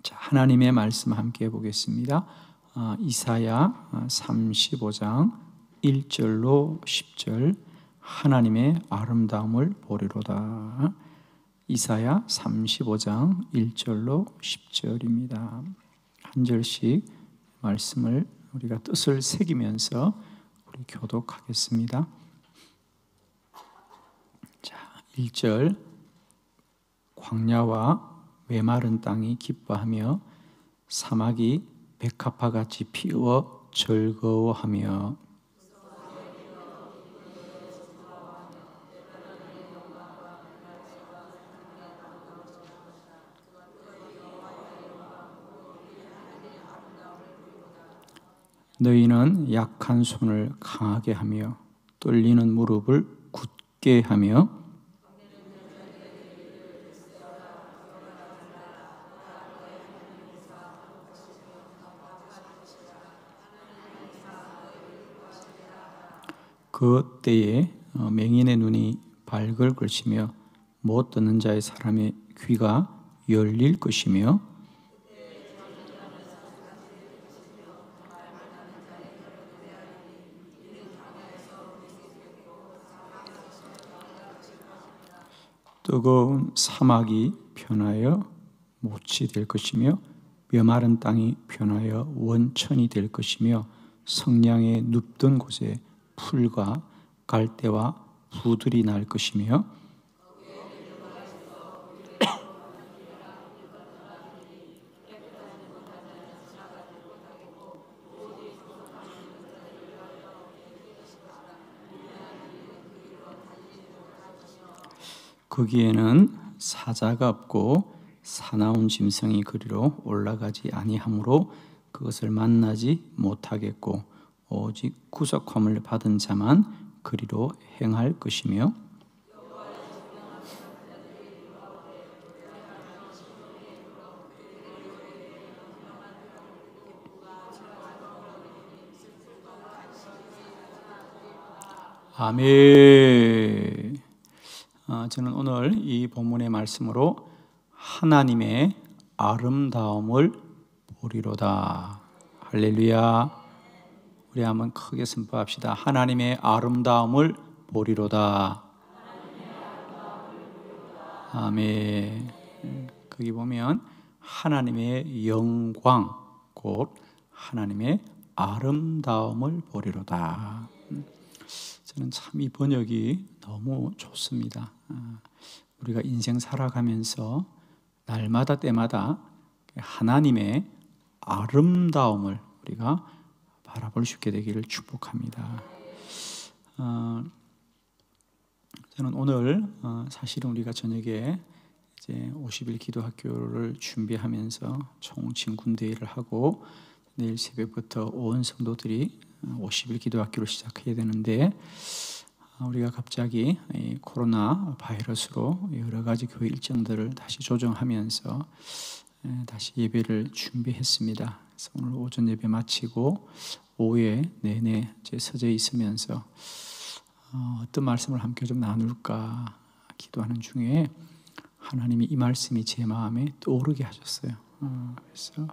자, 하나님의 말씀 함께 보겠습니다. 이사야 35장 1절로 10절 하나님의 아름다움을 보리로다. 이사야 35장 1절로 10절입니다. 한 절씩 말씀을 우리가 뜻을 새기면서 우리 교독하겠습니다. 자, 1절 광야와 메마른 땅이 기뻐하며 사막이 백합화같이 피어 즐거워하며 너희는 약한 손을 강하게 하며 떨리는 무릎을 굳게 하며 그 때에 맹인의 눈이 밝을 것이며 못 듣는 자의 사람의 귀가 열릴 것이며 뜨거운 사막이 변하여 못이 될 것이며 메마른 땅이 변하여 원천이 될 것이며 성량에 눕던 곳에 풀과 갈대와 부들이 날 것이며 거기에는 사자가 없고 사나운 짐승이 그리로 올라가지 아니하므로 그것을 만나지 못하겠고 오직 구속함을 받은 자만 그리로 행할 것이며 아멘. 저는 오늘 이 본문의 말씀으로 하나님의 아름다움을 보리로다. 할렐루야. 우리 한번 크게 선포합시다. 하나님의 아름다움을 보리로다. 아멘. 거기 보면 하나님의 영광, 곧 하나님의 아름다움을 보리로다. 저는 참 이 번역이 너무 좋습니다. 우리가 인생 살아가면서 날마다 때마다 하나님의 아름다움을 우리가 바라볼 수 있게 되기를 축복합니다. 저는 오늘 사실은 우리가 저녁에 이제 50일 기도학교를 준비하면서 총칭 군대회를 하고 내일 새벽부터 온 성도들이 50일 기도학교를 시작해야 되는데 우리가 갑자기 코로나 바이러스로 여러 가지 교회 일정들을 다시 조정하면서 다시 예배를 준비했습니다. 그래서 오늘 오전 예배 마치고 오후에 내내 서재 있으면서 어떤 말씀을 함께 좀 나눌까 기도하는 중에 하나님이 이 말씀이 제 마음에 떠오르게 하셨어요. 그래서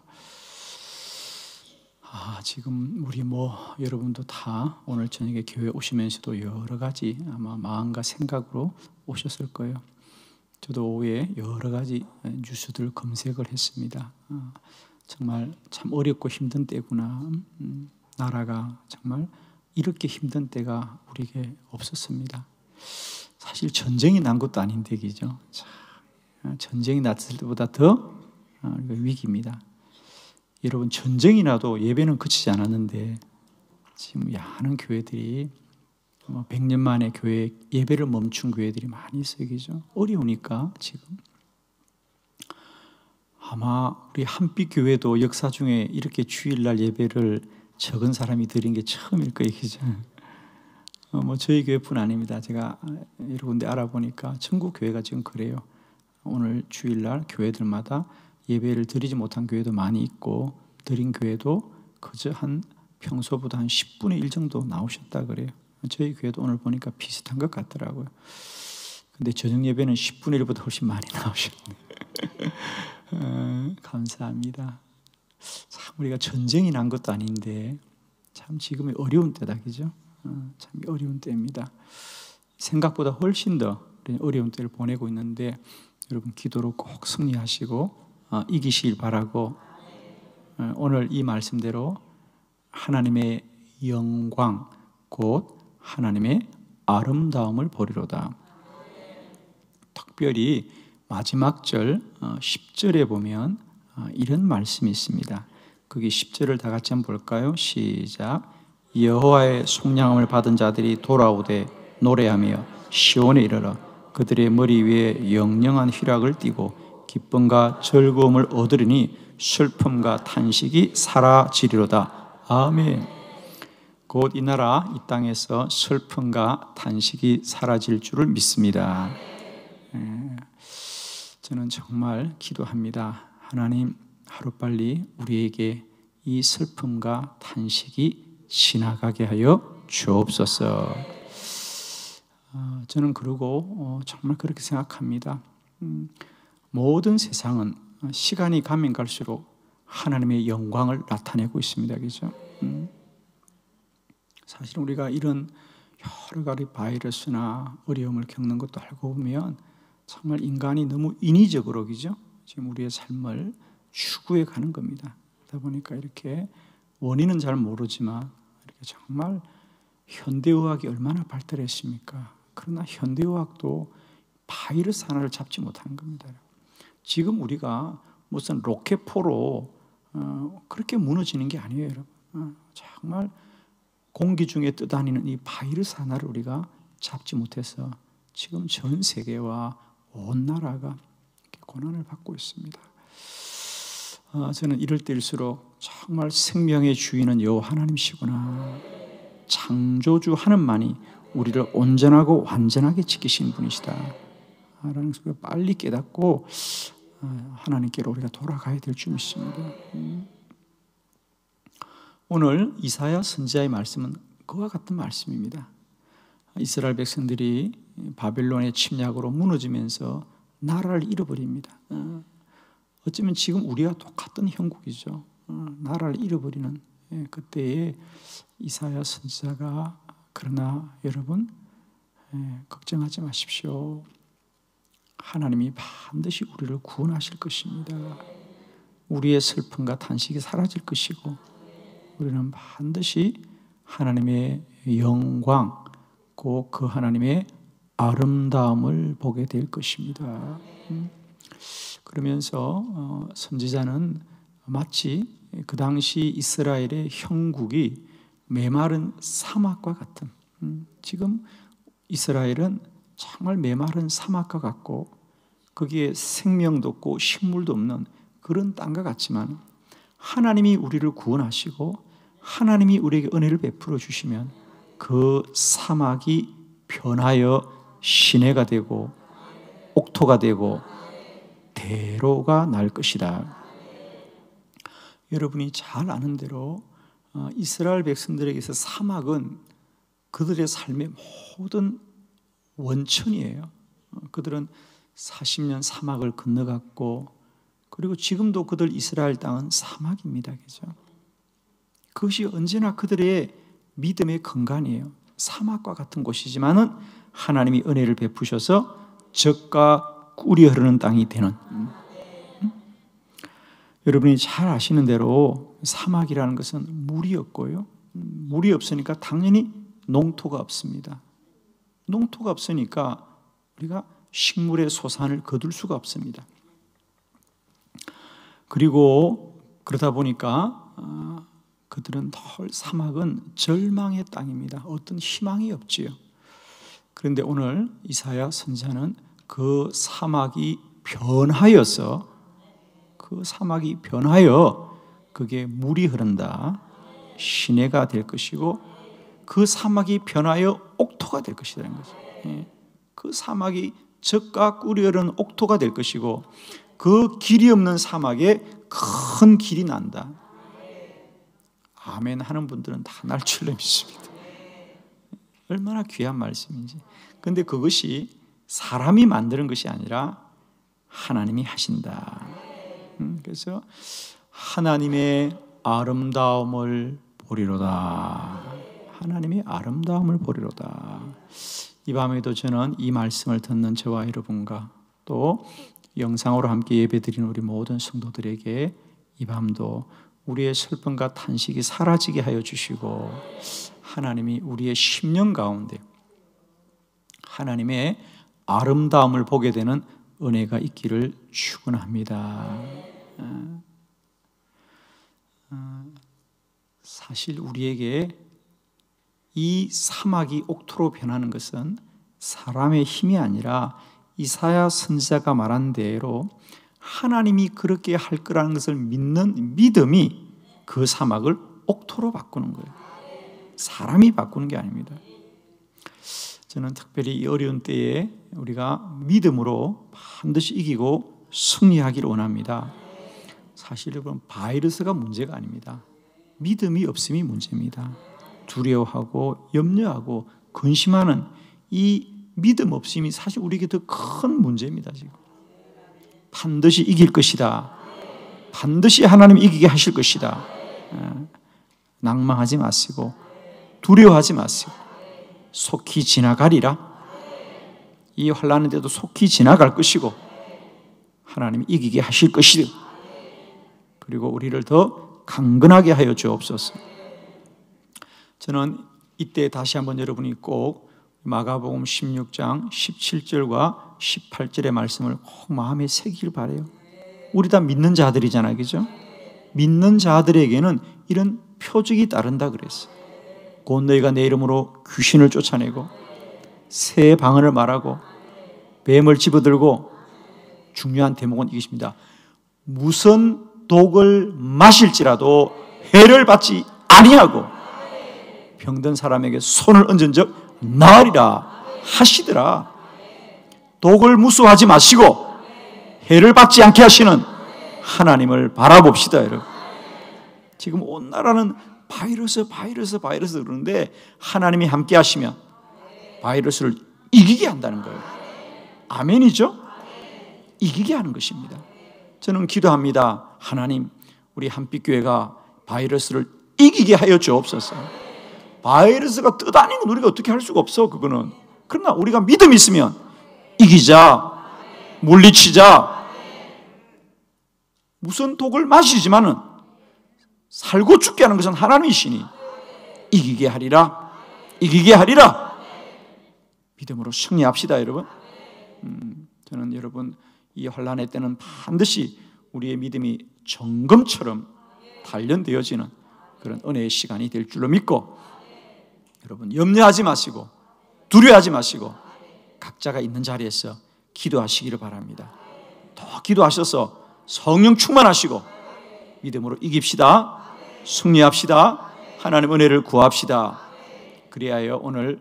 지금 우리 여러분도 다 오늘 저녁에 교회 오시면서도 여러 가지 아마 마음과 생각으로 오셨을 거예요. 저도 오후에 여러 가지 뉴스들 검색을 했습니다. 정말 참 어렵고 힘든 때구나. 나라가 정말 이렇게 힘든 때가 우리에게 없었습니다. 사실 전쟁이 난 것도 아닌데, 그죠? 전쟁이 났을 때보다 더 위기입니다. 여러분, 전쟁이 나도 예배는 그치지 않았는데 지금 많은 교회들이 100년 만에 교회 예배를 멈춘 교회들이 많이 있어요. 그죠? 어려우니까 지금 아마 우리 한빛 교회도 역사 중에 이렇게 주일날 예배를 적은 사람이 드린 게 처음일 거예요. 그죠? 저희 교회뿐 아닙니다. 제가 여러 군데 알아보니까 전국 교회가 지금 그래요. 오늘 주일날 교회들마다 예배를 드리지 못한 교회도 많이 있고 드린 교회도 그저 평소보다 한 10분의 1 정도 나오셨다 그래요. 저희 교회도 오늘 보니까 비슷한 것 같더라고요. 근데 저녁 예배는 10분의 1보다 훨씬 많이 나오셨네요. 감사합니다. 참 우리가 전쟁이 난 것도 아닌데 참 지금이 어려운 때다, 그죠? 참 어려운 때입니다. 생각보다 훨씬 더 어려운 때를 보내고 있는데 여러분 기도로 꼭 승리하시고 이기시길 바라고, 오늘 이 말씀대로 하나님의 영광 곧 하나님의 아름다움을 보리로다. 특별히 마지막 절 10절에 보면 이런 말씀이 있습니다. 거기 10절을 다 같이 한번 볼까요? 시작. 여호와의 속량함을 받은 자들이 돌아오되 노래하며 시온에 이르러 그들의 머리 위에 영영한 희락을 띠고 기쁨과 즐거움을 얻으리니 슬픔과 탄식이 사라지리로다. 아멘. 곧 이 나라 이 땅에서 슬픔과 탄식이 사라질 줄을 믿습니다. 저는 정말 기도합니다. 하나님, 하루빨리 우리에게 이 슬픔과 탄식이 지나가게 하여 주옵소서. 저는 그러고 정말 그렇게 생각합니다. 모든 세상은 시간이 가면 갈수록 하나님의 영광을 나타내고 있습니다. 그죠? 사실 우리가 이런 여러 가지 바이러스나 어려움을 겪는 것도 알고 보면 정말 인간이 너무 인위적으로, 그죠? 지금 우리의 삶을 추구해 가는 겁니다. 그러다 보니까 이렇게 원인은 잘 모르지만 이렇게 정말 현대의학이 얼마나 발달했습니까? 그러나 현대의학도 바이러스 하나를 잡지 못하는 겁니다. 지금 우리가 무슨 로켓포로 그렇게 무너지는 게 아니에요, 여러분. 정말 공기 중에 떠다니는 이 바이러스 하나를 우리가 잡지 못해서 지금 전 세계와 온 나라가 고난을 받고 있습니다. 저는 이럴 때일수록 정말 생명의 주인은 여호와 하나님이시구나, 창조주 하나님만이 우리를 온전하고 완전하게 지키신 분이시다 라는 것을 빨리 깨닫고 하나님께로 우리가 돌아가야 될 줄 믿습니다. 오늘 이사야 선지자의 말씀은 그와 같은 말씀입니다. 이스라엘 백성들이 바벨론의 침략으로 무너지면서 나라를 잃어버립니다. 어쩌면 지금 우리와 똑같은 형국이죠. 나라를 잃어버리는 그때에 이사야 선지자가 그러나 여러분 걱정하지 마십시오. 하나님이 반드시 우리를 구원하실 것입니다. 우리의 슬픔과 탄식이 사라질 것이고 우리는 반드시 하나님의 영광 곧 그 하나님의 아름다움을 보게 될 것입니다. 그러면서 선지자는 마치 그 당시 이스라엘의 형국이 메마른 사막과 같은, 지금 이스라엘은 정말 메마른 사막과 같고 거기에 생명도 없고 식물도 없는 그런 땅과 같지만 하나님이 우리를 구원하시고 하나님이 우리에게 은혜를 베풀어 주시면 그 사막이 변하여 시내가 되고 옥토가 되고 대로가 날 것이다. 여러분이 잘 아는 대로 이스라엘 백성들에게서 사막은 그들의 삶의 모든 원천이에요. 그들은 40년 사막을 건너갔고 그리고 지금도 그들 이스라엘 땅은 사막입니다. 그죠? 그것이 언제나 그들의 믿음의 근간이에요. 사막과 같은 곳이지만은 하나님이 은혜를 베푸셔서 젖과 꿀이 흐르는 땅이 되는, 여러분이 잘 아시는 대로 사막이라는 것은 물이 없고요. 물이 없으니까 당연히 농토가 없습니다. 농토가 없으니까 우리가 식물의 소산을 거둘 수가 없습니다. 그리고 그러다 보니까 그들은 늘 사막은 절망의 땅입니다. 어떤 희망이 없지요. 그런데 오늘 이사야 선지자는 그 사막이 변하여서 그게 물이 흐른다, 시내가 될 것이고 그 사막이 변하여 옥토가 될 것이라는 거죠. 그 사막이 젖과 꿀이 흐르는 옥토가 될 것이고 그 길이 없는 사막에 큰 길이 난다. 아멘 하는 분들은 다 날 줄로 믿습니다. 얼마나 귀한 말씀인지. 그런데 그것이 사람이 만드는 것이 아니라 하나님이 하신다. 그래서 하나님의 아름다움을 보리로다. 하나님의 아름다움을 보리로다. 이 밤에도 저는 이 말씀을 듣는 저와 여러분과 또 영상으로 함께 예배드리는 우리 모든 성도들에게 이 밤도 우리의 슬픔과 탄식이 사라지게 하여 주시고, 하나님이 우리의 심령 가운데 하나님의 아름다움을 보게 되는 은혜가 있기를 축원합니다. 사실 우리에게 이 사막이 옥토로 변하는 것은 사람의 힘이 아니라 이사야 선지자가 말한 대로 하나님이 그렇게 할 거라는 것을 믿는 믿음이 그 사막을 옥토로 바꾸는 거예요. 사람이 바꾸는 게 아닙니다. 저는 특별히 이 어려운 때에 우리가 믿음으로 반드시 이기고 승리하기를 원합니다. 사실 여러분, 바이러스가 문제가 아닙니다. 믿음이 없음이 문제입니다. 두려워하고 염려하고 근심하는 이 믿음 없음이 사실 우리에게 더 큰 문제입니다. 지금 반드시 이길 것이다. 반드시 하나님이 이기게 하실 것이다. 낭망하지 마시고 두려워하지 마시고 속히 지나가리라. 이 환난인데도 속히 지나갈 것이고 하나님이 이기게 하실 것이다. 그리고 우리를 더 강건하게 하여 주옵소서. 저는 이때 다시 한번 여러분이 꼭 마가복음 16장 17절과 18절의 말씀을 꼭 마음에 새기길 바라요. 우리 다 믿는 자들이잖아요, 그죠? 믿는 자들에게는 이런 표적이 따른다 그랬어요. 곧 너희가 내 이름으로 귀신을 쫓아내고 새 방언을 말하고 뱀을 집어들고, 중요한 대목은 이것입니다. 무슨 독을 마실지라도 해를 받지 아니하고 병든 사람에게 손을 얹은 적 나으리라 하시더라. 독을 무수하지 마시고 해를 받지 않게 하시는 하나님을 바라봅시다, 여러분. 지금 온 나라는 바이러스 그러는데 하나님이 함께 하시면 바이러스를 이기게 한다는 거예요. 아멘이죠? 이기게 하는 것입니다. 저는 기도합니다. 하나님, 우리 한빛교회가 바이러스를 이기게 하여 주옵소서. 바이러스가 떠다니는 건 우리가 어떻게 할 수가 없어, 그거는. 그러나 우리가 믿음이 있으면 이기자, 물리치자. 무슨 독을 마시지만은 살고 죽게 하는 것은 하나님이시니 이기게 하리라, 이기게 하리라. 믿음으로 승리합시다, 여러분. 저는 여러분, 이 환난의 때는 반드시 우리의 믿음이 정금처럼 단련되어지는 그런 은혜의 시간이 될 줄로 믿고, 여러분 염려하지 마시고 두려워하지 마시고 각자가 있는 자리에서 기도하시기를 바랍니다. 더 기도하셔서 성령 충만하시고 믿음으로 이깁시다. 승리합시다. 하나님 은혜를 구합시다. 그리하여 오늘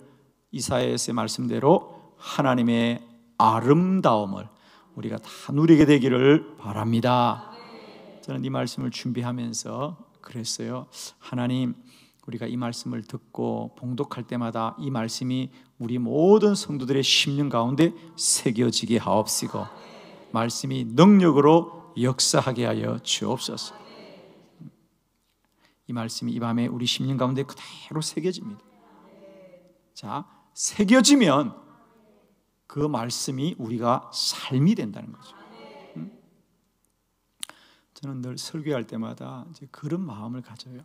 이사야서의 말씀대로 하나님의 아름다움을 우리가 다 누리게 되기를 바랍니다. 저는 이 말씀을 준비하면서 그랬어요. 하나님, 우리가 이 말씀을 듣고 봉독할 때마다 이 말씀이 우리 모든 성도들의 심령 가운데 새겨지게 하옵시고 말씀이 능력으로 역사하게 하여 주옵소서. 이 말씀이 이 밤에 우리 심령 가운데 그대로 새겨집니다. 자, 새겨지면 그 말씀이 우리가 삶이 된다는 거죠. 저는 늘 설교할 때마다 이제 그런 마음을 가져요.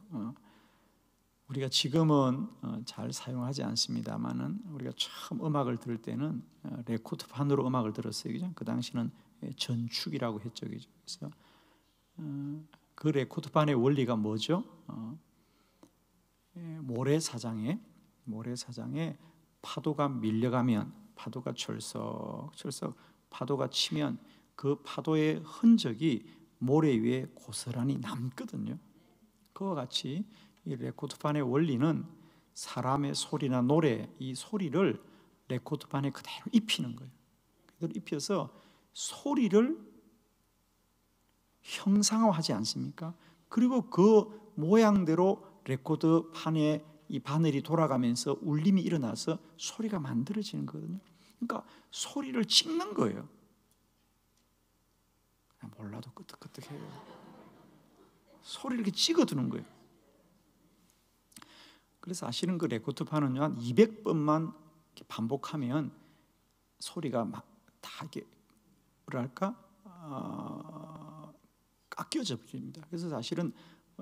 우리가 지금은 잘 사용하지 않습니다만은 우리가 처음 음악을 들을 때는 레코드판으로 음악을 들었어요. 그죠? 그 당시는 전축이라고 했죠. 그죠? 그래서 그 레코드판의 원리가 뭐죠? 모래사장에 파도가 밀려가면, 파도가 철썩 파도가 치면 그 파도의 흔적이 모래 위에 고스란히 남거든요. 그와 같이 이 레코드판의 원리는 사람의 소리나 노래, 이 소리를 레코드판에 그대로 입히는 거예요. 그대로 입혀서 소리를 형상화하지 않습니까? 그리고 그 모양대로 레코드판에 이 바늘이 돌아가면서 울림이 일어나서 소리가 만들어지는 거거든요. 그러니까 소리를 찍는 거예요. 몰라도 끄떡끄떡해요. 소리를 이렇게 찍어두는 거예요. 그래서 사실은 그 레코트판은요, 한 200번만 반복하면 소리가 막 다 이게 뭐랄까 깎여져 버립니다. 그래서 사실은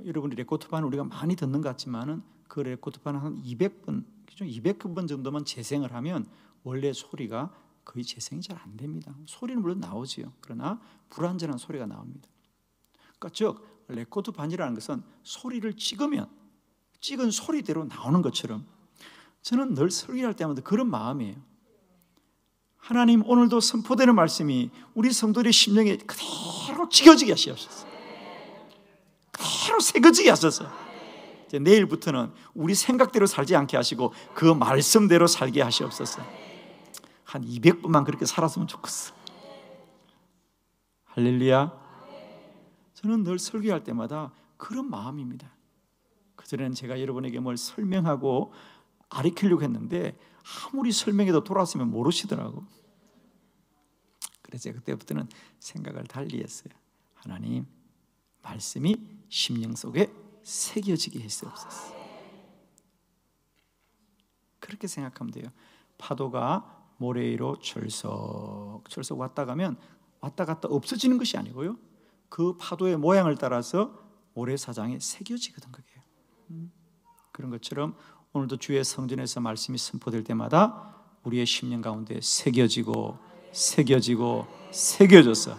여러분이 레코트판을 우리가 많이 듣는 것 같지만은 그 레코트판은 한 200번, 200번 정도만 재생을 하면 원래 소리가 거의 재생이 잘 안 됩니다. 소리는 물론 나오지요. 그러나 불완전한 소리가 나옵니다. 그러니까 즉 레코드반이라는 것은 소리를 찍으면 찍은 소리대로 나오는 것처럼, 저는 늘 설교할 때마다 그런 마음이에요. 하나님, 오늘도 선포되는 말씀이 우리 성도들의 심령에 그대로 찍어지게 하시옵소서. 그대로 새겨지게 하소서. 이제 내일부터는 우리 생각대로 살지 않게 하시고 그 말씀대로 살게 하시옵소서. 한 200번만 그렇게 살았으면 좋겠어. 할렐루야. 저는 늘 설교할 때마다 그런 마음입니다. 그전에는 제가 여러분에게 뭘 설명하고 가르치려고 했는데 아무리 설명해도 돌아서면 모르시더라고. 그래서 제가 그때부터는 생각을 달리 했어요. 하나님, 말씀이 심령 속에 새겨지게 했옵소서. 그렇게 생각하면 돼요. 파도가 모래 위로 철썩 왔다 가면 왔다 갔다 없어지는 것이 아니고요, 그 파도의 모양을 따라서 모래사장에 새겨지거든. 그게 그런 것처럼 오늘도 주의 성전에서 말씀이 선포될 때마다 우리의 심령 가운데 새겨지고 새겨져서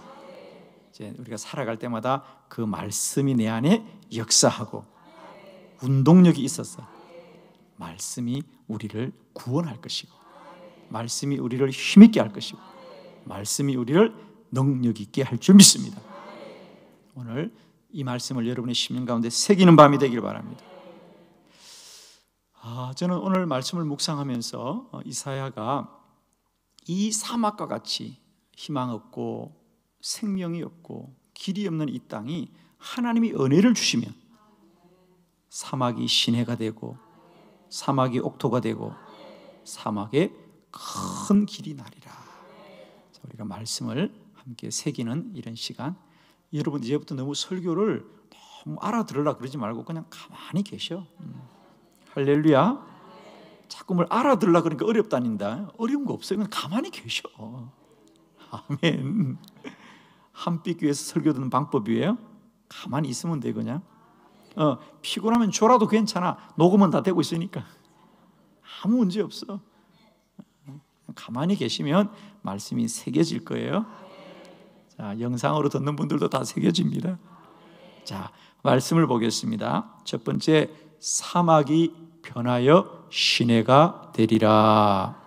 이제 우리가 살아갈 때마다 그 말씀이 내 안에 역사하고 운동력이 있어서 말씀이 우리를 구원할 것이고, 말씀이 우리를 힘있게 할 것이고, 말씀이 우리를 능력 있게 할 줄 믿습니다. 오늘 이 말씀을 여러분의 심령 가운데 새기는 밤이 되길 바랍니다. 저는 오늘 말씀을 묵상하면서 이사야가 이 사막과 같이 희망 없고 생명이 없고 길이 없는 이 땅이 하나님이 은혜를 주시면 사막이 시내가 되고 사막이 옥토가 되고 사막에 큰 길이 나리라. 우리가 말씀을 함께 새기는 이런 시간, 여러분 이제부터 너무 설교를 너무 알아들으려고 그러지 말고 그냥 가만히 계셔. 할렐루야. 자꾸 뭘 알아들으려고 그러니까 어렵다닌다. 어려운 거 없어요. 그냥 가만히 계셔. 아멘. 한빛교회에서 설교 듣는 방법이에요. 가만히 있으면 돼. 그냥 피곤하면 졸아도 괜찮아. 녹음은 다 되고 있으니까 아무 문제 없어. 가만히 계시면 말씀이 새겨질 거예요. 자, 영상으로 듣는 분들도 다 새겨집니다. 자, 말씀을 보겠습니다. 첫 번째, 사막이 변하여 시내가 되리라.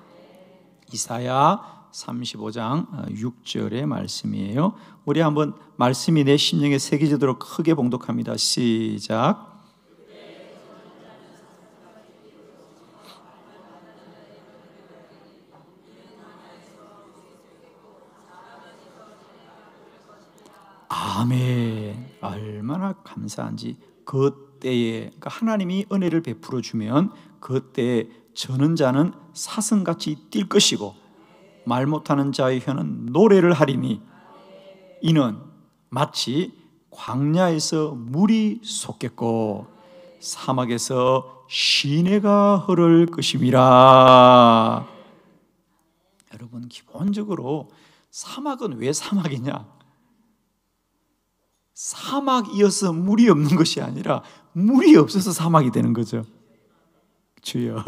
이사야 35장 6절의 말씀이에요. 우리 한번 말씀이 내 심령에 새겨지도록 크게 봉독합니다. 시작. 아멘. 얼마나 감사한지. 그때에, 그러니까 하나님이 은혜를 베풀어 주면 그때에 저는 자는 사슴같이 뛸 것이고 말 못하는 자의 혀는 노래를 하리니 이는 마치 광야에서 물이 솟겠고 사막에서 시내가 흐를 것임이라. 여러분, 기본적으로 사막은 왜 사막이냐? 사막이어서 물이 없는 것이 아니라 물이 없어서 사막이 되는 거죠. 주여.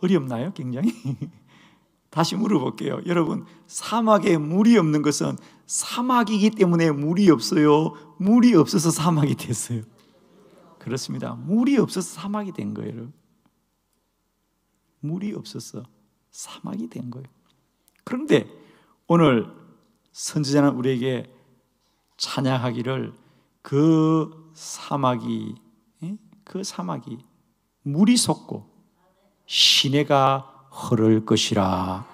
어렵나요? 굉장히? 다시 물어볼게요. 여러분, 사막에 물이 없는 것은 사막이기 때문에 물이 없어요? 물이 없어서 사막이 됐어요? 그렇습니다. 물이 없어서 사막이 된 거예요. 여러분. 물이 없어서 사막이 된 거예요. 그런데 오늘 선지자는 우리에게 찬양하기를 그 사막이 물이 솟고 시내가 흐를 것이라.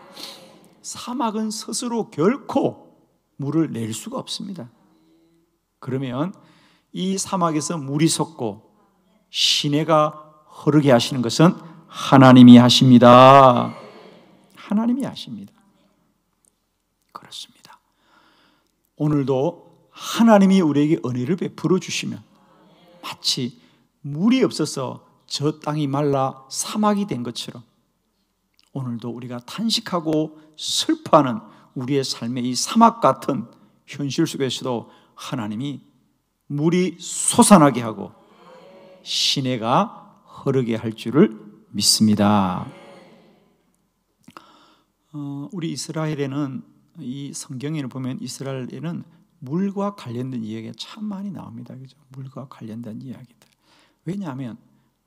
사막은 스스로 결코 물을 낼 수가 없습니다. 그러면 이 사막에서 물이 솟고 시내가 흐르게 하시는 것은 하나님이 하십니다. 하나님이 하십니다. 그렇습니다. 오늘도 하나님이 우리에게 은혜를 베풀어 주시면 마치 물이 없어서 저 땅이 말라 사막이 된 것처럼 오늘도 우리가 탄식하고 슬퍼하는 우리의 삶의 이 사막 같은 현실 속에서도 하나님이 물이 솟아나게 하고 시내가 흐르게 할 줄을 믿습니다. 우리 이스라엘에는 이 성경에는 보면 이스라엘에는 물과 관련된 이야기가 참 많이 나옵니다. 그죠? 물과 관련된 이야기들. 왜냐하면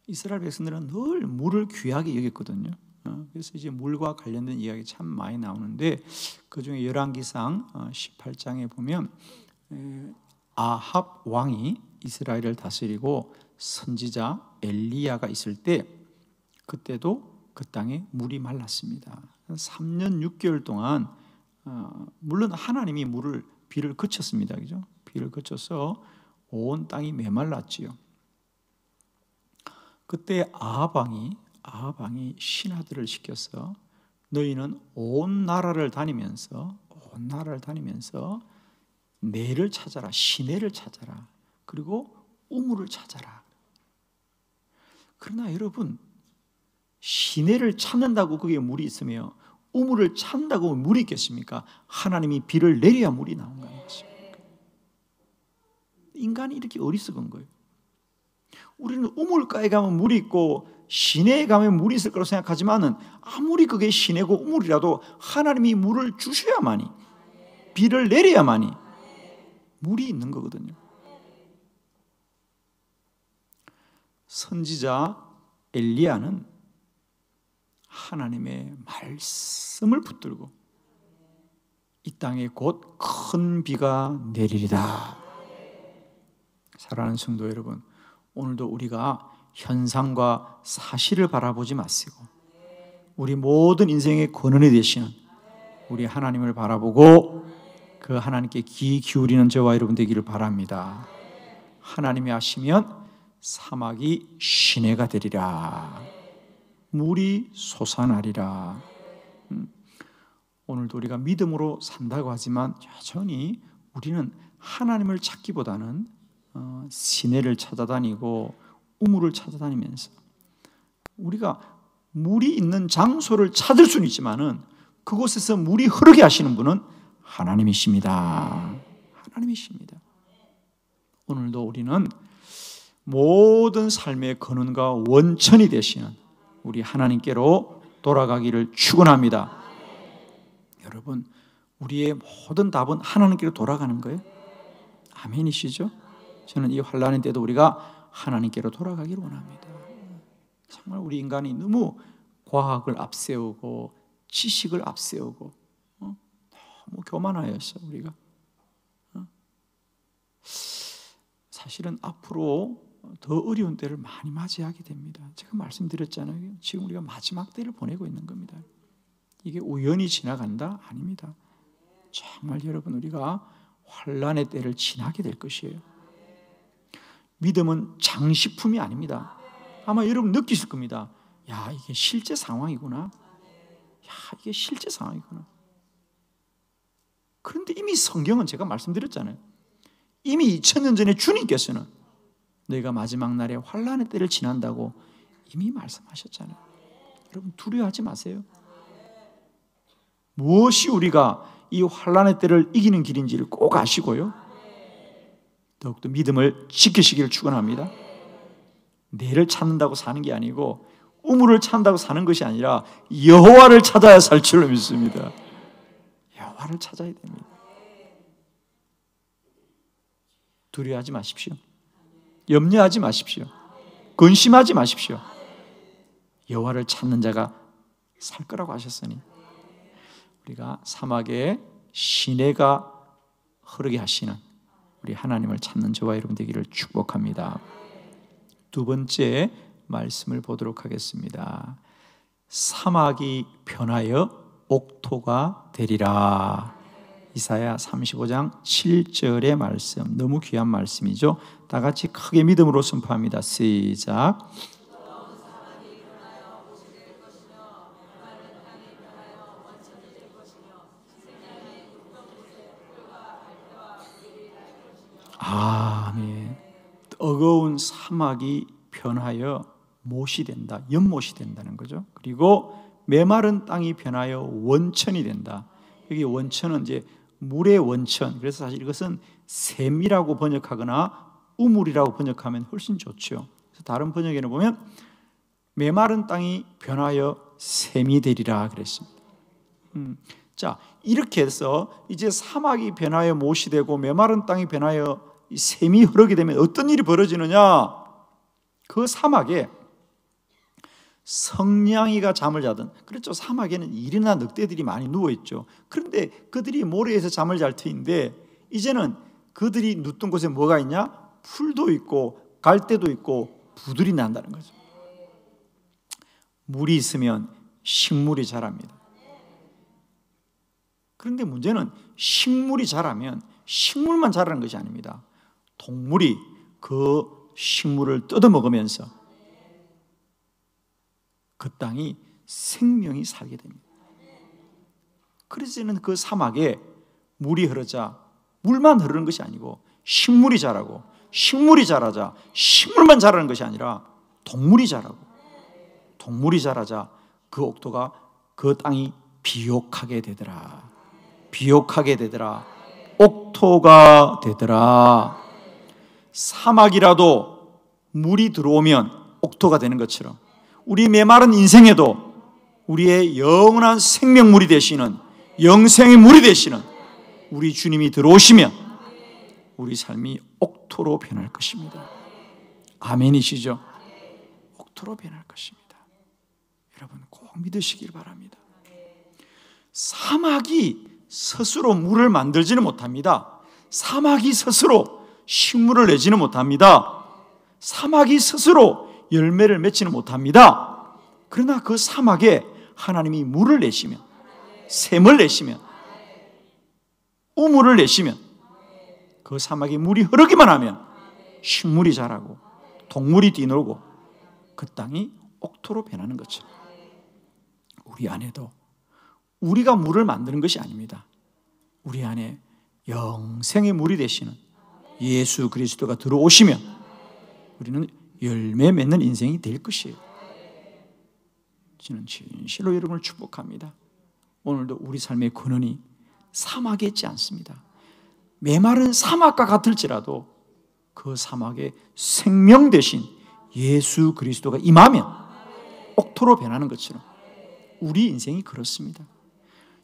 이스라엘 백성들은 늘 물을 귀하게 여겼거든요. 그래서 이제 물과 관련된 이야기 참 많이 나오는데 그 중에 열왕기상 18장에 보면 아합 왕이 이스라엘을 다스리고 선지자 엘리야가 있을 때 그때도 그 땅에 물이 말랐습니다. 3년 6개월 동안 물론 하나님이 비를 그쳤습니다. 그죠? 비를 그쳐서 온 땅이 메말랐지요. 그때 아합 왕이 신하들을 시켜서 너희는 온 나라를 다니면서 내를 찾아라, 시내를 찾아라, 그리고 우물을 찾아라. 그러나 여러분, 시내를 찾는다고 그게 물이 있으며 우물을 찾는다고 물이 있겠습니까? 하나님이 비를 내려야 물이 나온 거예요. 인간이 이렇게 어리석은 거예요. 우리는 우물가에 가면 물이 있고 시내에 가면 물이 있을 거라고 생각하지만 아무리 그게 시내고 우물이라도 하나님이 물을 주셔야만이, 비를 내려야만이 물이 있는 거거든요. 선지자 엘리야는 하나님의 말씀을 붙들고 이 땅에 곧 큰 비가 내리리다. 사랑하는 성도 여러분, 오늘도 우리가 현상과 사실을 바라보지 마시고 우리 모든 인생의 권원이 되시는 우리 하나님을 바라보고 그 하나님께 귀 기울이는 저와 여러분 되기를 바랍니다. 하나님이 하시면 사막이 시내가 되리라, 물이 솟아나리라. 오늘도 우리가 믿음으로 산다고 하지만 여전히 우리는 하나님을 찾기보다는 시내를 찾아다니고 우물을 찾아다니면서 우리가 물이 있는 장소를 찾을 수는 있지만은 그곳에서 물이 흐르게 하시는 분은 하나님이십니다. 하나님이십니다. 오늘도 우리는 모든 삶의 근원과 원천이 되시는 우리 하나님께로 돌아가기를 축원합니다. 여러분, 우리의 모든 답은 하나님께로 돌아가는 거예요. 아멘이시죠? 저는 이 환난의 때도 우리가 하나님께로 돌아가기를 원합니다. 정말 우리 인간이 너무 과학을 앞세우고 지식을 앞세우고 너무 교만하였어 우리가. 사실은 앞으로 더 어려운 때를 많이 맞이하게 됩니다. 제가 말씀드렸잖아요. 지금 우리가 마지막 때를 보내고 있는 겁니다. 이게 우연히 지나간다? 아닙니다. 정말 여러분, 우리가 환난의 때를 지나게 될 것이에요. 믿음은 장식품이 아닙니다. 아마 여러분 느끼실 겁니다. 야, 이게 실제 상황이구나. 야, 이게 실제 상황이구나. 그런데 이미 성경은 제가 말씀드렸잖아요. 이미 2000년 전에 주님께서는 너희가 마지막 날에 환난의 때를 지난다고 이미 말씀하셨잖아요. 여러분, 두려워하지 마세요. 무엇이 우리가 이 환난의 때를 이기는 길인지를 꼭 아시고요, 더욱더 믿음을 지키시기를 축원합니다. 내를 찾는다고 사는 게 아니고 우물을 찾는다고 사는 것이 아니라 여호와를 찾아야 살 줄로 믿습니다. 여호와를 찾아야 됩니다. 두려워하지 마십시오. 염려하지 마십시오. 근심하지 마십시오. 여호와를 찾는 자가 살 거라고 하셨으니 우리가 사막에 시내가 흐르게 하시는 우리 하나님을 찾는 저와 여러분 되기를 축복합니다. 두 번째 말씀을 보도록 하겠습니다. 사막이 변하여 옥토가 되리라. 이사야 35장 7절의 말씀, 너무 귀한 말씀이죠. 다 같이 크게 믿음으로 선포합니다. 시작. 아멘. 뜨거운 사막이 변하여 못이 된다, 연못이 된다는 거죠. 그리고 메마른 땅이 변하여 원천이 된다. 여기 원천은 이제 물의 원천. 그래서 사실 이것은 샘이라고 번역하거나 우물이라고 번역하면 훨씬 좋죠. 그래서 다른 번역에는 보면 메마른 땅이 변하여 샘이 되리라 그랬습니다. 자, 이렇게 해서 이제 사막이 변하여 못이 되고 메마른 땅이 변하여 샘이 흐르게 되면 어떤 일이 벌어지느냐? 그 사막에 성냥이가 잠을 자던, 그렇죠, 사막에는 이리나 늑대들이 많이 누워있죠. 그런데 그들이 모래에서 잠을 잘 터인데 이제는 그들이 눕던 곳에 뭐가 있냐? 풀도 있고 갈대도 있고 부들이 난다는 거죠. 물이 있으면 식물이 자랍니다. 그런데 문제는 식물이 자라면 식물만 자라는 것이 아닙니다. 동물이 그 식물을 뜯어먹으면서 그 땅이 생명이 살게 됩니다. 그래서 이제는 그 사막에 물이 흐르자 물만 흐르는 것이 아니고 식물이 자라고, 식물이 자라자 식물만 자라는 것이 아니라 동물이 자라고, 동물이 자라자 그 옥토가, 그 땅이 비옥하게 되더라. 비옥하게 되더라. 옥토가 되더라. 사막이라도 물이 들어오면 옥토가 되는 것처럼 우리 메마른 인생에도 우리의 영원한 생명물이 되시는, 영생의 물이 되시는 우리 주님이 들어오시면 우리 삶이 옥토로 변할 것입니다. 아멘이시죠? 옥토로 변할 것입니다. 여러분 꼭 믿으시길 바랍니다. 사막이 스스로 물을 만들지는 못합니다. 사막이 스스로 식물을 내지는 못합니다. 사막이 스스로 열매를 맺지는 못합니다. 그러나 그 사막에 하나님이 물을 내시면, 샘을 내시면, 우물을 내시면 그 사막에 물이 흐르기만 하면 식물이 자라고 동물이 뛰놀고 그 땅이 옥토로 변하는 것처럼 우리 안에도 우리가 물을 만드는 것이 아닙니다. 우리 안에 영생의 물이 되시는 예수 그리스도가 들어오시면 우리는 열매 맺는 인생이 될 것이에요. 저는 진실로 여러분을 축복합니다. 오늘도 우리 삶의 근원이 사막에 있지 않습니다. 메마른 사막과 같을지라도 그 사막에 생명 대신 예수 그리스도가 임하면 옥토로 변하는 것처럼 우리 인생이 그렇습니다.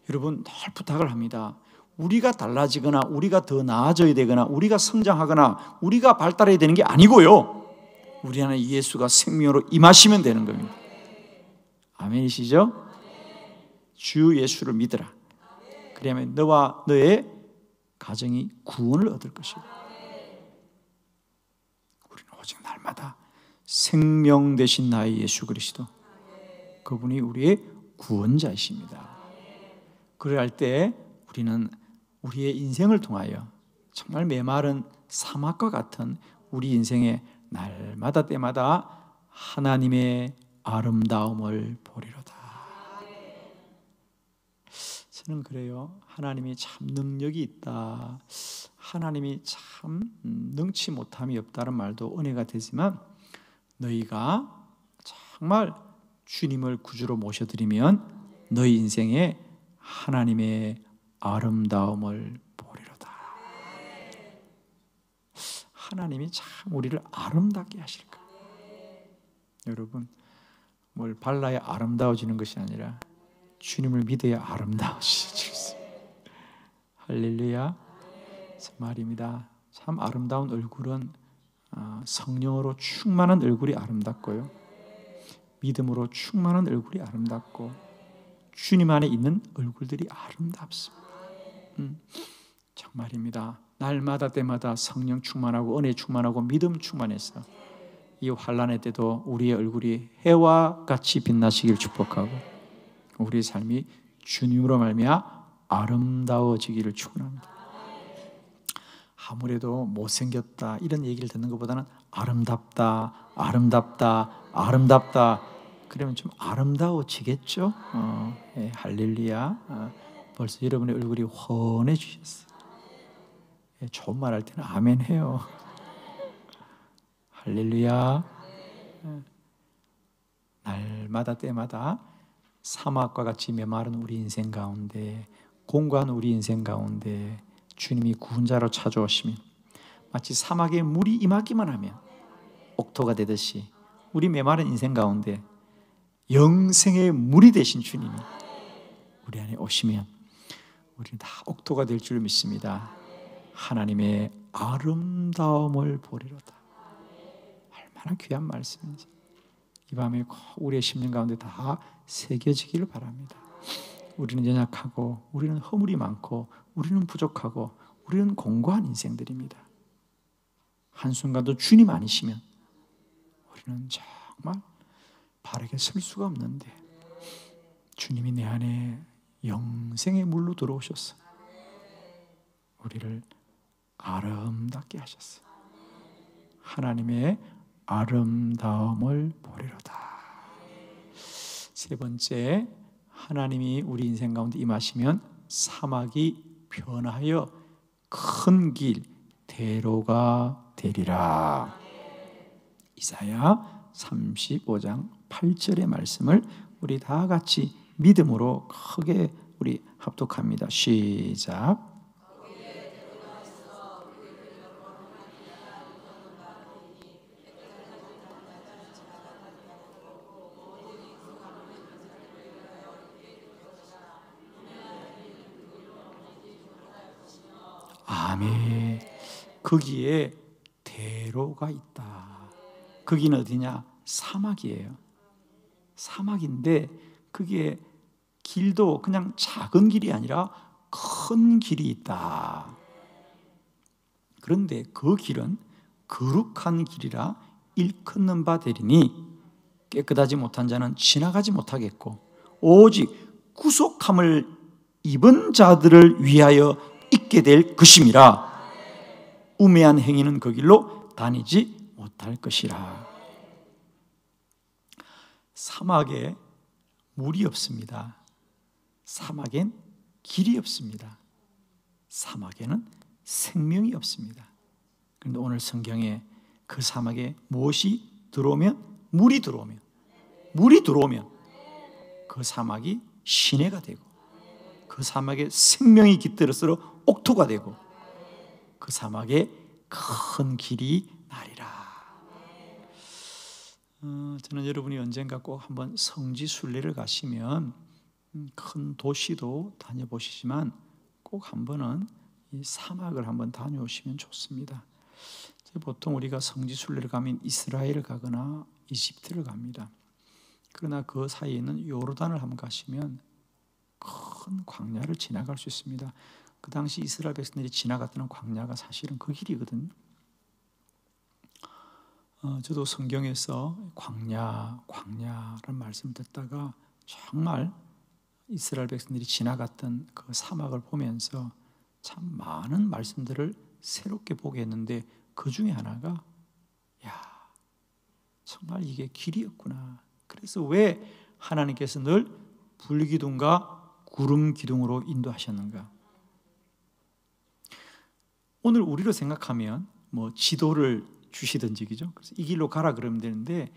여러분 늘 부탁을 합니다. 우리가 달라지거나 우리가 더 나아져야 되거나 우리가 성장하거나 우리가 발달해야 되는 게 아니고요, 우리 안에 예수가 생명으로 임하시면 되는 겁니다. 아멘이시죠? 주 예수를 믿으라. 그러면 너와 너의 가정이 구원을 얻을 것이다. 우리는 오직 날마다 생명 되신 나의 예수 그리스도, 그분이 우리의 구원자이십니다. 그럴 때 우리는 우리의 인생을 통하여 정말 메마른 사막과 같은 우리 인생에 날마다 때마다 하나님의 아름다움을 보리로다. 저는 그래요. 하나님이 참 능력이 있다, 하나님이 참 능치 못함이 없다는 말도 은혜가 되지만, 너희가 정말 주님을 구주로 모셔드리면 너희 인생에 하나님의 아름다움을 보리로다. 하나님이 참 우리를 아름답게 하실까. 여러분, 뭘 발라야 아름다워지는 것이 아니라 주님을 믿어야 아름다워지죠. 할렐루야. 말입니다. 참 아름다운 얼굴은 성령으로 충만한 얼굴이 아름답고요, 믿음으로 충만한 얼굴이 아름답고 주님 안에 있는 얼굴들이 아름답습니다. 정말입니다. 날마다 때마다 성령 충만하고 은혜 충만하고 믿음 충만해서 이 환난의 때도 우리의 얼굴이 해와 같이 빛나시길 축복하고 우리의 삶이 주님으로 말미암아 아름다워지기를 축원합니다. 아무래도 못생겼다 이런 얘기를 듣는 것보다는 아름답다, 아름답다, 아름답다 그러면 좀 아름다워지겠죠? 할렐루야. 벌써 여러분의 얼굴이 환해지셨어요. 좋은 말 할 때는 아멘 해요. 할렐루야. 날마다 때마다 사막과 같이 메마른 우리 인생 가운데, 공고한 우리 인생 가운데 주님이 구원자로 찾아오시면 마치 사막에 물이 임하기만 하면 옥토가 되듯이 우리 메마른 인생 가운데 영생의 물이 되신 주님이 우리 안에 오시면 우리는 다 옥토가 될 줄 믿습니다. 하나님의 아름다움을 보리로다. 얼마나 귀한 말씀인지 이 밤에 꼭 우리의 심령 가운데 다 새겨지기를 바랍니다. 우리는 연약하고 우리는 허물이 많고 우리는 부족하고 우리는 공고한 인생들입니다. 한순간도 주님 아니시면 우리는 정말 바르게 설 수가 없는데 주님이 내 안에 영생의 물로 들어오셔서 우리를 아름답게 하셨어요. 하나님의 아름다움을 보리로다. 세 번째, 하나님이 우리 인생 가운데 임하시면 사막이 변하여 큰 길, 대로가 되리라. 이사야 35장 8절의 말씀을 우리 다 같이 믿음으로 크게 우리 합독합니다. 시작. 아멘. 거기에 대로가 있다. 거기는 어디냐? 사막이에요. 사막인데 거기에 길도 그냥 작은 길이 아니라 큰 길이 있다. 그런데 그 길은 거룩한 길이라 일컫는 바 되리니 깨끗하지 못한 자는 지나가지 못하겠고 오직 구속함을 입은 자들을 위하여 있게 될 것임이라. 우매한 행위는 그 길로 다니지 못할 것이라. 사막에 물이 없습니다. 사막엔 길이 없습니다. 사막에는 생명이 없습니다. 그런데 오늘 성경에 그 사막에 무엇이 들어오면, 물이 들어오면 그 사막이 시내가 되고 그 사막에 생명이 깃들어서 옥토가 되고 그 사막에 큰 길이 나리라. 저는 여러분이 언젠가 꼭 한번 성지 순례를 가시면 큰 도시도 다녀보시지만 꼭 한 번은 이 사막을 한번 다녀오시면 좋습니다. 보통 우리가 성지 순례를 가면 이스라엘을 가거나 이집트를 갑니다. 그러나 그 사이에는 요르단을 한번 가시면 큰 광야를 지나갈 수 있습니다. 그 당시 이스라엘 백성들이 지나갔던 광야가 사실은 그 길이거든요. 저도 성경에서 광야라는 말씀을 듣다가 정말 이스라엘 백성들이 지나갔던 그 사막을 보면서 참 많은 말씀들을 새롭게 보게 했는데 그 중에 하나가 정말 이게 길이었구나. 그래서 왜 하나님께서 늘 불기둥과 구름 기둥으로 인도하셨는가? 오늘 우리로 생각하면 지도를 주시든지, 그죠? 그래서 이 길로 가라 그러면 되는데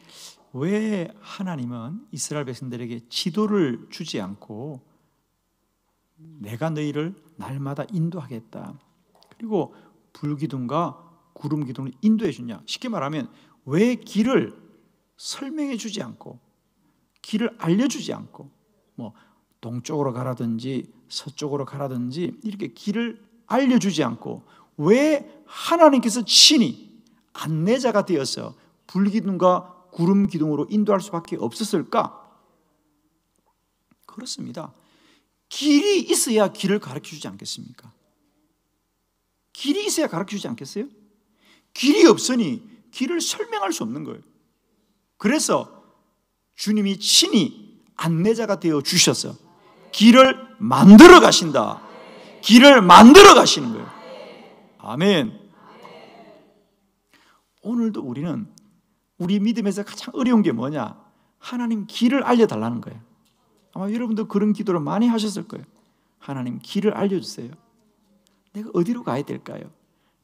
왜 하나님은 이스라엘 백성들에게 지도를 주지 않고 내가 너희를 날마다 인도하겠다, 그리고 불기둥과 구름 기둥을 인도해 주냐? 쉽게 말하면 왜 길을 설명해 주지 않고 길을 알려주지 않고 동쪽으로 가라든지 서쪽으로 가라든지 이렇게 길을 알려주지 않고 왜 하나님께서 친히 안내자가 되어서 불기둥과 구름 기둥으로 인도할 수밖에 없었을까? 그렇습니다. 길이 있어야 길을 가르쳐주지 않겠습니까? 길이 있어야 가르쳐주지 않겠어요? 길이 없으니 길을 설명할 수 없는 거예요. 그래서 주님이 친히 안내자가 되어 주셔서 길을 만들어 가신다. 길을 만들어 가시는 거예요. 아멘. 오늘도 우리는 우리 믿음에서 가장 어려운 게 뭐냐? 하나님 길을 알려달라는 거예요. 아마 여러분도 그런 기도를 많이 하셨을 거예요. 하나님 길을 알려주세요. 내가 어디로 가야 될까요?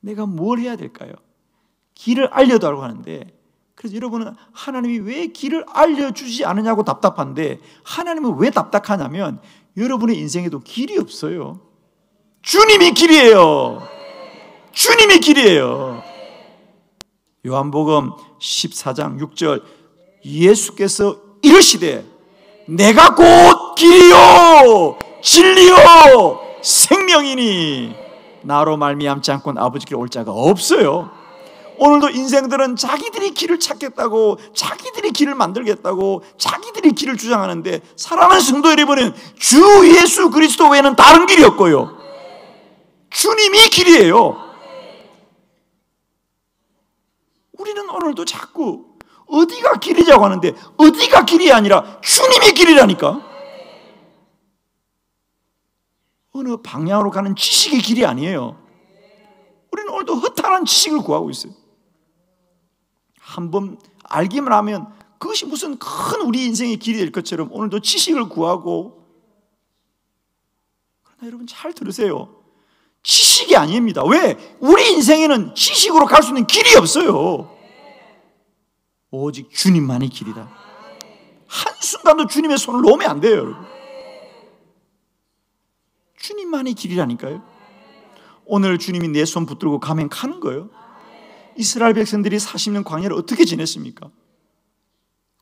내가 뭘 해야 될까요? 길을 알려달라고 하는데, 그래서 여러분은 하나님이 왜 길을 알려주지 않느냐고 답답한데, 하나님은 왜 답답하냐면 여러분의 인생에도 길이 없어요. 주님이 길이에요. 주님이 길이에요. 요한복음 14장 6절, 예수께서 이르시되 내가 곧 길이요 진리요 생명이니 나로 말미암지 않고는 아버지께 올 자가 없어요. 오늘도 인생들은 자기들이 길을 찾겠다고, 자기들이 길을 만들겠다고, 자기들이 길을 주장하는데, 사랑하는 성도 여러분은 주 예수 그리스도 외에는 다른 길이 없고요, 주님이 길이에요. 우리는 오늘도 자꾸 어디가 길이라고 하는데, 어디가 길이 아니라 주님이 길이라니까. 어느 방향으로 가는 지식이 길이 아니에요. 우리는 오늘도 허탄한 지식을 구하고 있어요. 한번 알기만 하면 그것이 무슨 큰 우리 인생의 길이 될 것처럼 오늘도 지식을 구하고. 그러나 여러분 잘 들으세요. 지식이 아닙니다. 왜? 우리 인생에는 지식으로 갈 수 있는 길이 없어요. 오직 주님만이 길이다. 한순간도 주님의 손을 놓으면 안 돼요, 여러분. 주님만이 길이라니까요. 오늘 주님이 내 손 붙들고 가면 가는 거예요. 이스라엘 백성들이 40년 광야를 어떻게 지냈습니까?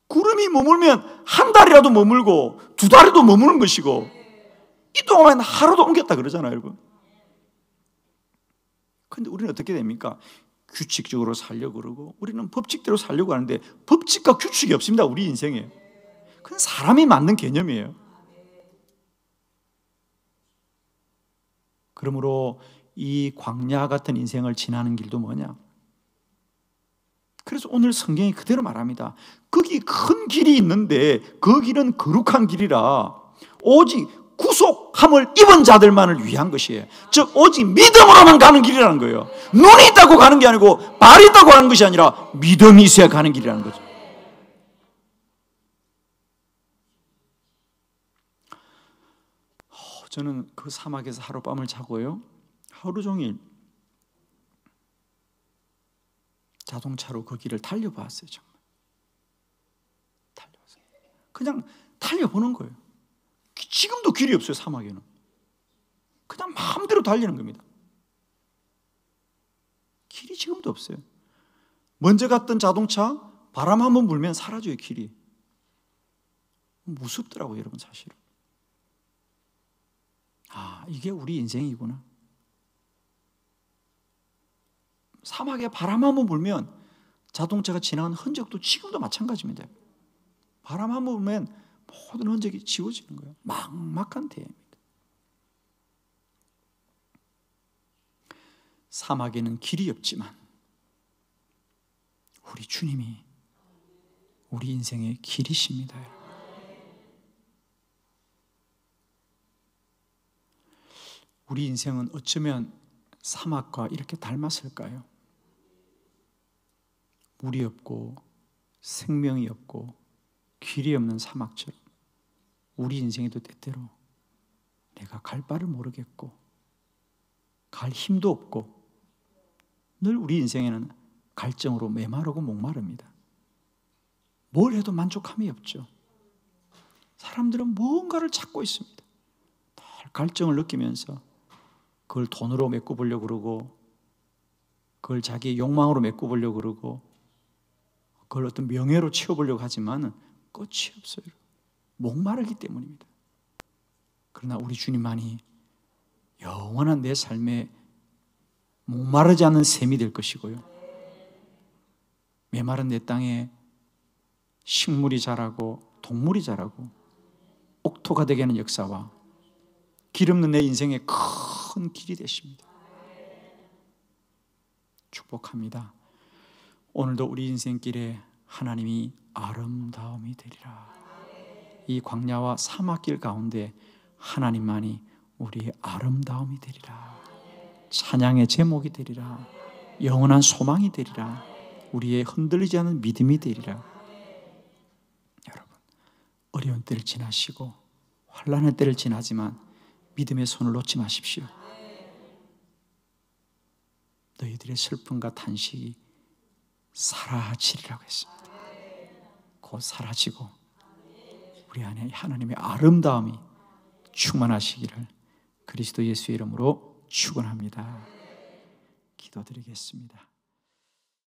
구름이 머물면 한 달이라도 머물고 두 달이라도 머무는 것이고, 이 동안 하루도 옮겼다 그러잖아요, 여러분. 그런데 우리는 어떻게 됩니까? 규칙적으로 살려고 그러고, 우리는 법칙대로 살려고 하는데 법칙과 규칙이 없습니다, 우리 인생에. 그건 사람이 만든 개념이에요. 그러므로 이 광야 같은 인생을 지나는 길도 뭐냐? 그래서 오늘 성경이 그대로 말합니다. 거기 큰 길이 있는데 그 길은 거룩한 길이라 오직 구속함을 입은 자들만을 위한 것이에요. 즉 오직 믿음으로만 가는 길이라는 거예요. 눈이 있다고 가는 게 아니고 발이 있다고 가는 것이 아니라 믿음이 있어야 가는 길이라는 거죠. 저는 그 사막에서 하룻밤을 자고요, 하루 종일 자동차로 그 길을 달려봤어요. 정말 달려봤어요. 그냥 달려보는 거예요. 지금도 길이 없어요, 사막에는. 그냥 마음대로 달리는 겁니다. 길이 지금도 없어요. 먼저 갔던 자동차 바람 한번 불면 사라져요, 길이. 무섭더라고요, 여러분. 사실은 이게 우리 인생이구나. 사막에 바람 한번 불면 자동차가 지나간 흔적도 지금도 마찬가지입니다. 바람 한번 불면 모든 흔적이 지워지는 거예요. 막막한 대입니다. 사막에는 길이 없지만 우리 주님이 우리 인생의 길이십니다. 우리 인생은 어쩌면 사막과 이렇게 닮았을까요? 물이 없고 생명이 없고 길이 없는 사막처럼 우리 인생에도 때때로 내가 갈 바를 모르겠고 갈 힘도 없고 늘 우리 인생에는 갈증으로 메마르고 목마릅니다. 뭘 해도 만족함이 없죠. 사람들은 무언가를 찾고 있습니다. 늘 갈증을 느끼면서 그걸 돈으로 메꿔보려고 그러고, 그걸 자기의 욕망으로 메꿔보려고 그러고, 그걸 어떤 명예로 채워보려고 하지만 끝이 없어요. 목마르기 때문입니다. 그러나 우리 주님만이 영원한 내 삶에 목마르지 않는 샘이 될 것이고요, 메마른 내 땅에 식물이 자라고 동물이 자라고 옥토가 되게 하는 역사와 길 없는 내 인생의 큰 길이 되십니다. 축복합니다. 오늘도 우리 인생길에 하나님이 아름다움이 되리라. 이 광야와 사막길 가운데 하나님만이 우리의 아름다움이 되리라. 찬양의 제목이 되리라. 영원한 소망이 되리라. 우리의 흔들리지 않는 믿음이 되리라. 여러분, 어려운 때를 지나시고 환난의 때를 지나지만 믿음의 손을 놓지 마십시오. 너희들의 슬픔과 탄식이 사라지리라고 했습니다. 곧 사라지고 우리 안에 하나님의 아름다움이 충만하시기를 그리스도 예수의 이름으로 축원합니다. 기도드리겠습니다.